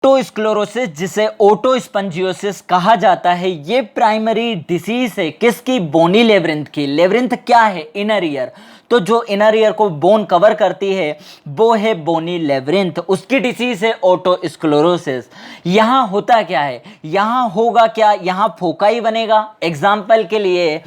ओटोस्क्लेरोसिस जिसे ओटोस्पंजियोसिस कहा जाता है, ये प्राइमरी डिसीज है किसकी? बोनी लेवरिंथ की। लेवरिंथ क्या है? Inner ear. तो जो इनर ईयर को बोन कवर करती है वो है बोनी लेवरिंथ, उसकी डिसीज है ओटोस्क्लेरोसिस। यहाँ होता क्या है? यहाँ होगा क्या? यहाँ फोकाई बनेगा। एग्जाम्पल के लिए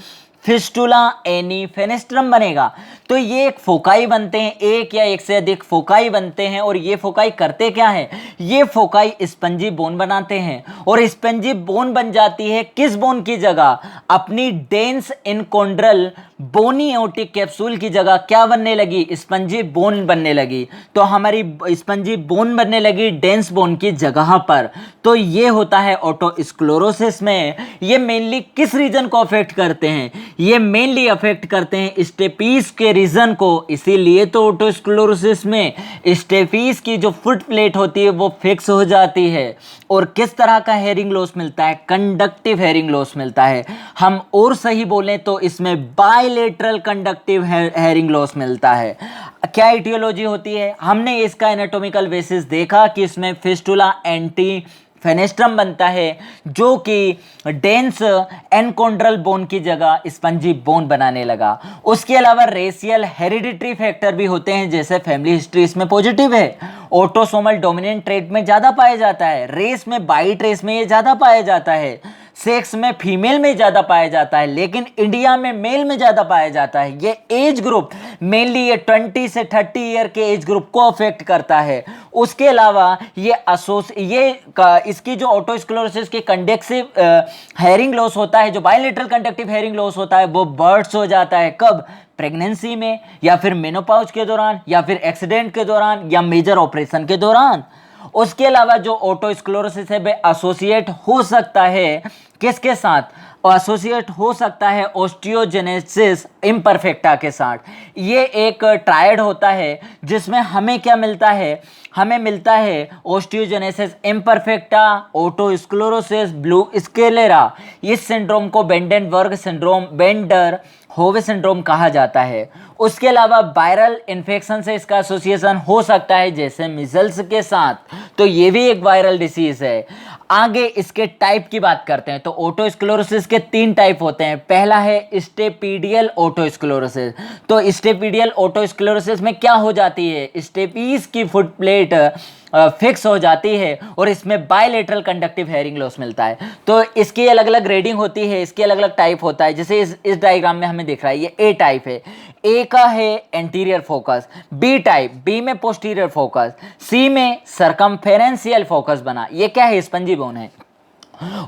फिस्टुला एनी फेनेस्ट्रम बनेगा। तो ये एक फोकाई बनते हैं, एक या एक से अधिक फोकाई बनते हैं। और ये फोकाई करते क्या है? ये फोकाई स्पंजी बोन बनाते हैं। और स्पंजी बोन बन जाती है किस बोन की जगह? अपनी डेंस इनकोंड्रल बोनी एओर्टिक कैप्सूल की जगह क्या बनने लगी? स्पंजी बोन बनने लगी। तो हमारी स्पंजी बोन बनने लगी डेंस बोन की जगह पर। तो ये होता है ओटोस्क्लेरोसिस में। ये मेनली किस रीजन को अफेक्ट करते हैं? ये मेनली अफेक्ट करते हैं स्टेपीज के रीजन को। इसीलिए तो ओटोस्क्लेरोसिस में स्टेपीज की जो फुट प्लेट होती है वो फिक्स हो जाती है। और किस तरह का हेयरिंग लॉस मिलता है? कंडक्टिव हेयरिंग लॉस मिलता है। हम और सही बोलें तो इसमें बायलेटरल कंडक्टिव हेयरिंग लॉस मिलता है। क्या इटियोलॉजी होती है? हमने इसका एनाटॉमिकल बेसिस देखा कि इसमें फिस्टुला एंटी फेनेस्ट्रम बनता है जो कि डेंस एनकोंड्रल बोन की जगह स्पंजी बोन बनाने लगा। उसके अलावा रेशियल हेरिडिटरी फैक्टर भी होते हैं, जैसे फैमिली हिस्ट्री इसमें पॉजिटिव है, ऑटोसोमल डोमिनेंट ट्रेट में ज़्यादा पाया जाता है, रेस में बाइट रेस में ये ज़्यादा पाया जाता है, सेक्स में फीमेल में ज़्यादा पाया जाता है, लेकिन इंडिया में मेल में ज़्यादा पाया जाता है। ये एज ग्रुप मेनली ये 20 से 30 ईयर के एज ग्रुप को अफेक्ट करता है। उसके अलावा इसकी जो ओटोस्क्लेरोसिस की कंडक्टिव हेयरिंग लॉस होता है, जो बायलेटरल कंडक्टिव हेयरिंग लॉस होता है, वो बर्ड्स हो जाता है। कब? प्रेगनेंसी में, या फिर मेनोपॉज के दौरान, या फिर एक्सीडेंट के दौरान, या मेजर ऑपरेशन के दौरान। उसके अलावा जो ओटोस्क्लेरोसिस है वह एसोसिएट हो सकता है किसके साथ? एसोसिएट हो सकता है ओस्टियोजेनेसिस इम्परफेक्टा के साथ। ये एक ट्रायड होता है जिसमें हमें क्या मिलता है? हमें मिलता है ओस्टियोजेनेसिस इम्परफेक्टा, ओटोस्क्लेरोसिस, ब्लू स्केलेरा। इस सिंड्रोम को बेंडेनबर्ग सिंड्रोम, बेंडर होवे सिंड्रोम कहा जाता है। उसके अलावा वायरल इन्फेक्शन से इसका एसोसिएशन हो सकता है, जैसे मिजल्स के साथ। तो ये भी एक वायरल डिसीज है। आगे इसके टाइप की बात करते हैं। तो ओटोस्क्लेरोसिस के 3 टाइप होते हैं। पहला है स्टेपीडियल ओटोस्क्लेरोसिस। तो स्टेपीडियल ओटोस्क्लेरोसिस में क्या हो जाती है? स्टेपीज की फुट प्लेट फिक्स हो जाती है और इसमें बायलेटरल कंडक्टिव हेयरिंग लॉस मिलता है। तो इसकी अलग अलग रेडिंग होती है, इसकी अलग अलग टाइप होता है। जैसे इस डायग्राम में हमें दिख रहा है, ये ए टाइप है। ए का है anterior focus, B type, B में पोस्टीरियर फोकस, सी में सरकमफेरेंशियल फोकस बना। ये क्या है? स्पंजी बोन है।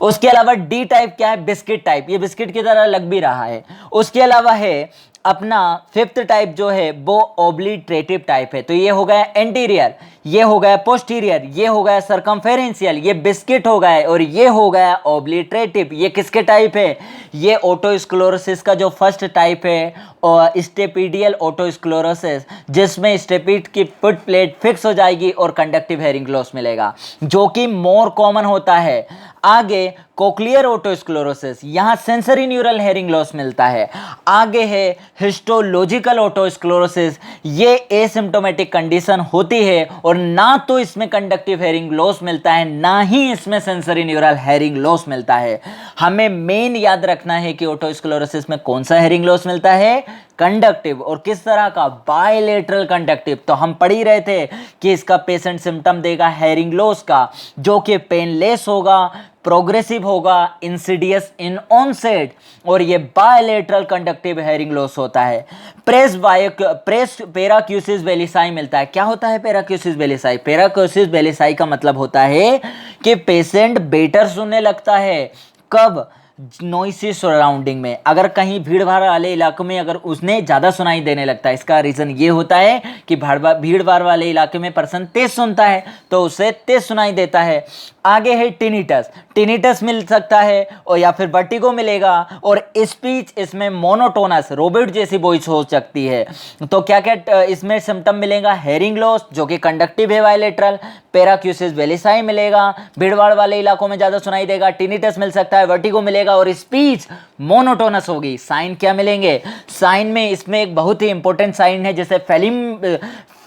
उसके अलावा डी टाइप क्या है? बिस्किट टाइप, ये बिस्किट की तरह लग भी रहा है। उसके अलावा है अपना 5th टाइप जो है वो ओब्लिटरेटिव टाइप है। तो ये हो गया एंटीरियर, ये हो गया पोस्टीरियर, ये हो गया सरकमफेरेंशियल, ये बिस्किट हो गया, और ये हो गया ओब्लिटरेटिव। ये किसके टाइप है? ये ओटोस्क्लेरोसिस का जो फर्स्ट टाइप है, और स्टेपीडियल ओटोस्क्लेरोसिस, जिसमें स्टेपिड की फुट प्लेट फिक्स हो जाएगी और कंडक्टिव हेयरिंग लॉस मिलेगा, जो कि मोर कॉमन होता है। आगे कोक्लियर ओटोस्क्लेरोसिस, यहाँ सेंसरी न्यूरल हेयरिंग लॉस मिलता है। आगे है हिस्टोलॉजिकल ओटोस्क्लेरोसिस, ये एसिम्प्टोमेटिक कंडीशन होती है और ना तो इसमें कंडक्टिव हेयरिंग लॉस मिलता है, ना ही इसमें सेंसरी न्यूरल हेयरिंग लॉस मिलता है। हमें मेन याद रखना है कि ओटोस्क्लेरोसिस में कौन सा हेयरिंग लॉस मिलता है? कंडक्टिव। और किस तरह का? Bilateral conductive. तो हम पढ़ ही रहे थे कि इसका पेशेंट सिम्टम देगा हेयरिंग लॉस का, जो कि पेनलेस होगा, प्रोग्रेसिव होगा, इंसिडियस इन ऑनसेट, और ये बायलेटरल कंडक्टिव हेयरिंग लॉस होता है। पेराक्यूसिस बेलिसाई मिलता है। क्या होता है पेराक्यूसिस बेलिसाई? पेराक्यूसिस बेलिसाई का मतलब होता है कि पेशेंट बेटर सुनने लगता है। कब? नॉइसी सराउंडिंग में, अगर कहीं भीड़ भाड़ वाले इलाकों में अगर उसने ज़्यादा सुनाई देने लगता है। इसका रीज़न ये होता है कि भीड़ भाड़ वाले इलाके में पर्सन तेज सुनता है तो उसे तेज सुनाई देता है। आगे है टिनिटस, टिनिटस मिल सकता है, और या फिर वर्टिगो मिलेगा, और स्पीच इसमें मोनोटोनस, रोबोट जैसी वॉइस हो सकती है। तो क्या क्या इसमें सिम्टम मिलेगा? हेयरिंग लॉस जो कि कंडक्टिव है बायलेटरल, पेराक्यूसिस बेलिसाई मिलेगा, भीड़भाड़ वाले इलाकों में ज़्यादा सुनाई देगा, टिनिटस मिल सकता है, वर्टिगो मिलेगा, और स्पीच मोनोटोनस होगी। साइन क्या मिलेंगे? साइन में इसमें एक बहुत ही इंपॉर्टेंट साइन है, जैसे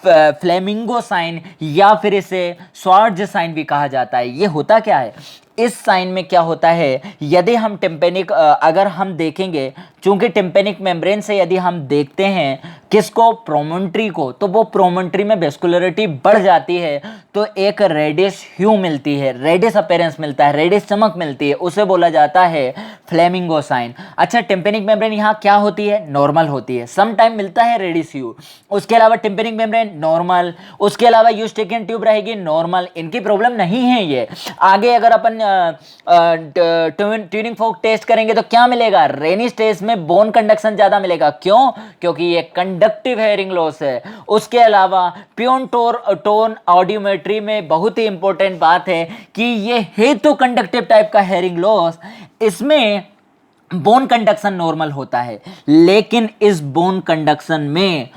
फ्लेमिंगो साइन या फिर इसे स्वार्ज साइन भी कहा जाता है। ये होता क्या है, इस साइन में क्या होता है, यदि हम टिम्पेनिक अगर हम देखेंगे, चूंकि टिम्पेनिक मेम्ब्रेन से यदि हम देखते हैं किसको, प्रोमोन्ट्री को, तो वो प्रोमोन्ट्री में वेस्कुलरिटी बढ़ जाती है तो एक रेडिश ह्यू मिलती है, रेडिश अपीयरेंस मिलता है, रेडिश चमक मिलती है, उसे बोला जाता है फ्लेमिंगो साइन। अच्छा, टिम्पेनिक मेम्ब्रेन यहाँ क्या होती है, नॉर्मल होती है, सम टाइम मिलता है रेडिश ह्यू। उसके अलावा टिम्पेनिक मेम्ब्रेन नॉर्मल, उसके अलावा यूस्टेकियन ट्यूब रहेगी नॉर्मल, इनकी प्रॉब्लम नहीं है ये। आगे अगर अपन ट्यूनिंग फोक टेस्ट करेंगे तो क्या मिलेगा, रेनी स्टेज में बोन कंडक्शन ज्यादा मिलेगा। क्यों, क्योंकि ये कंडक्टिव हेयरिंग लॉस है। उसके अलावा प्योन टोन ऑडियोमेट्री में बहुत ही इंपॉर्टेंट बात है कि ये है तो कंडक्टिव टाइप का हेयरिंग लॉस, इसमें बोन कंडक्शन नॉर्मल होता है, लेकिन इस बोन कंडक्शन में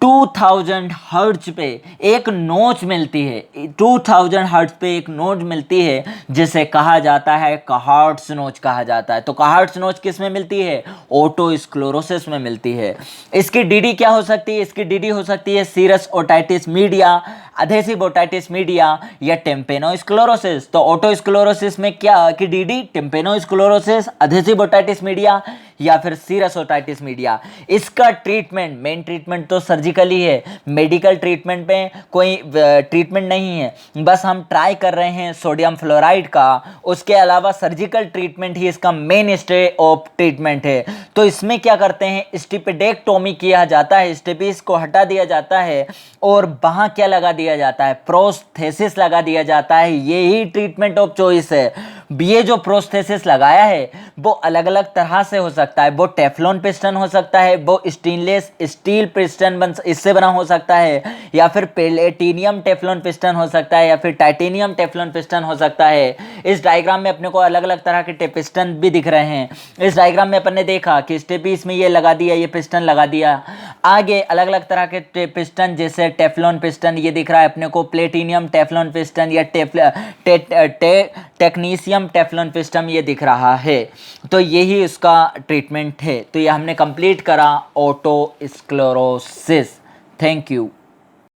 2000 हर्ट्ज पे एक नोच मिलती है, 2000 हर्ट्ज पे एक नोच मिलती है जिसे कहा जाता है कहार्ट्स नोच कहा जाता है। तो कहार्ट्स नोच किस में मिलती है, ओटोस्क्लेरोसिस में मिलती है। इसकी डीडी क्या हो सकती है, इसकी डीडी हो सकती है serous otitis media, adhesive otitis media या टेम्पेनोस्क्लेरोसिस। तो ओटोस्क्लेरोसिस में क्या की DD, tympanosclerosis, adhesive otitis media या फिर सीरस ओटाइटिस मीडिया। इसका ट्रीटमेंट, मेन ट्रीटमेंट तो सर्जिकली है, मेडिकल ट्रीटमेंट में कोई ट्रीटमेंट नहीं है, बस हम ट्राई कर रहे हैं सोडियम फ्लोराइड का। उसके अलावा सर्जिकल ट्रीटमेंट ही इसका मेन स्टे ऑफ ट्रीटमेंट है। तो इसमें क्या करते हैं, स्टिपेडेक्टोमी किया जाता है, स्टेपिस को हटा दिया जाता है और वहां क्या लगा दिया जाता है, प्रोस्थेसिस लगा दिया जाता है। यही ट्रीटमेंट ऑफ चॉइस है। ये जो प्रोस्थेसिस लगाया है वो अलग अलग तरह से हो सकता है, वो टेफ्लॉन पिस्टन हो सकता है, वो स्टेनलेस स्टील पिस्टन इससे बना हो सकता है, या फिर प्लेटिनियम टेफ्लॉन पिस्टन हो सकता है, या फिर टाइटेनियम टेफ्लॉन पिस्टन हो सकता है। इस डायग्राम में अपने को अलग अलग तरह के पिस्टन भी दिख रहे हैं। इस डायग्राम में अपन ने देखा कि स्टेपीस में ये लगा दिया, ये पिस्टन लगा दिया। आगे अलग अलग तरह के पिस्टन, जैसे टेफ्लॉन पिस्टन ये दिख रहा है अपने को, प्लेटिनियम टेफ्लॉन पिस्टन या टेक्नीशियम टेफ्लॉन पिस्टन ये दिख रहा है। तो यही उसका ट्रीटमेंट है। तो ये हमने कंप्लीट करा ओटोस्क्लेरोसिस। Thank you.